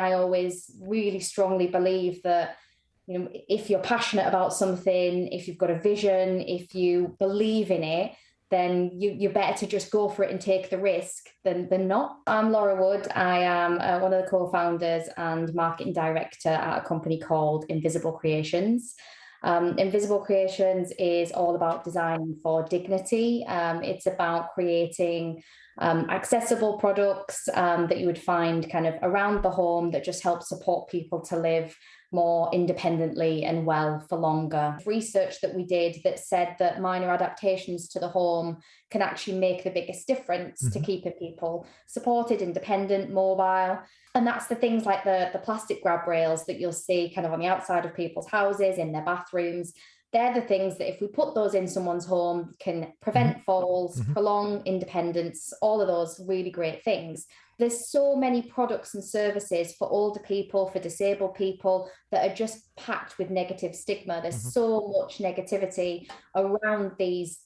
I always really strongly believe that, if you're passionate about something, if you've got a vision, if you believe in it, then you're better to just go for it and take the risk than not. I'm Laura Wood. I am one of the co-founders and marketing director at a company called Invisible Creations. Invisible Creations is all about design for dignity. It's about creating accessible products that you would find kind of around the home that just help support people to live more independently and well for longer. Research that we did that said that minor adaptations to the home can actually make the biggest difference to keeping people supported, independent, mobile. And that's the things like the plastic grab rails that you'll see kind of on the outside of people's houses, in their bathrooms. They're the things that if we put those in someone's home can prevent falls, prolong independence, all of those really great things. There's so many products and services for older people, for disabled people that are just packed with negative stigma. There's so much negativity around these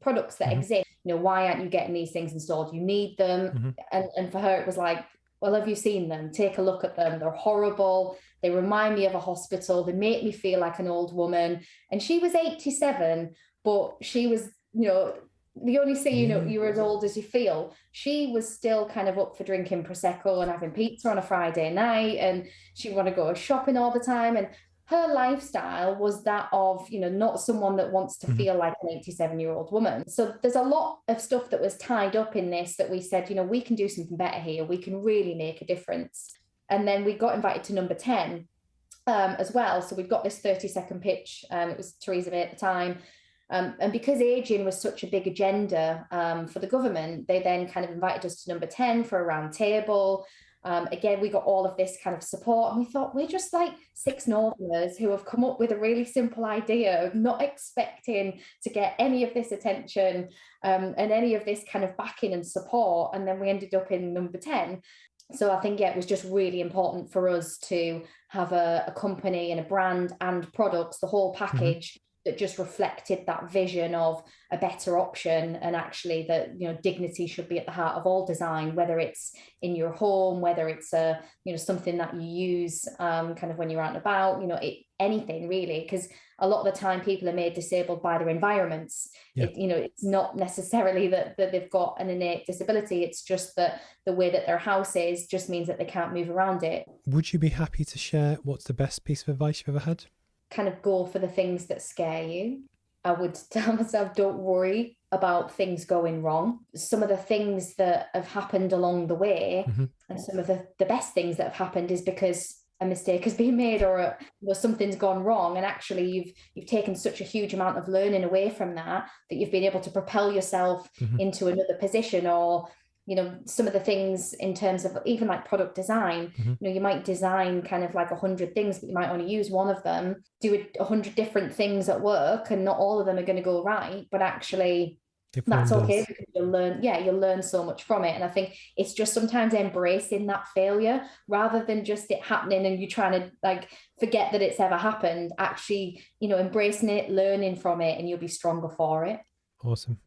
products that exist. Why aren't you getting these things installed? You need them. And for her, it was like, well, have you seen them? Take a look at them. They're horrible. They remind me of a hospital. They make me feel like an old woman. And she was 87, but she was, you only say, you're as old as you feel. She was still kind of up for drinking Prosecco and having pizza on a Friday night. And she would want to go shopping all the time. And her lifestyle was that of, not someone that wants to feel like an 87-year-old woman. So there's a lot of stuff that was tied up in this that we said, we can do something better here. We can really make a difference. And then we got invited to number 10 as well. So we've got this 30-second pitch. It was Theresa May at the time. And because ageing was such a big agenda for the government, they then kind of invited us to number 10 for a round table. Again, we got all of this kind of support, and we thought, we're just like 6 Northerners who have come up with a really simple idea, not expecting to get any of this attention and any of this kind of backing and support. And then we ended up in number 10. So I think, it was just really important for us to have a company and a brand and products, the whole package, that just reflected that vision of a better option, and actually that, dignity should be at the heart of all design, whether it's in your home, whether it's something that you use kind of when you're out and about, anything really, because a lot of the time people are made disabled by their environments. It's not necessarily that they've got an innate disability. It's just that the way that their house is just means that they can't move around it. Would you be happy to share what's the best piece of advice you've ever had? Kind of go for the things that scare you. I would tell myself, don't worry about things going wrong. Some of the things that have happened along the way, and some of the best things that have happened is because a mistake has been made, or something's gone wrong, and actually you've taken such a huge amount of learning away from that you've been able to propel yourself into another position. Or some of the things in terms of even like product design, you might design kind of like 100 things, but you might only use one of them, do 100 different things at work, and not all of them are going to go right, but actually that's okay, because you'll learn so much from it. And I think it's just sometimes embracing that failure rather than just it happening and you trying to like forget that it's ever happened. Actually, embracing it, learning from it, and you'll be stronger for it. Awesome.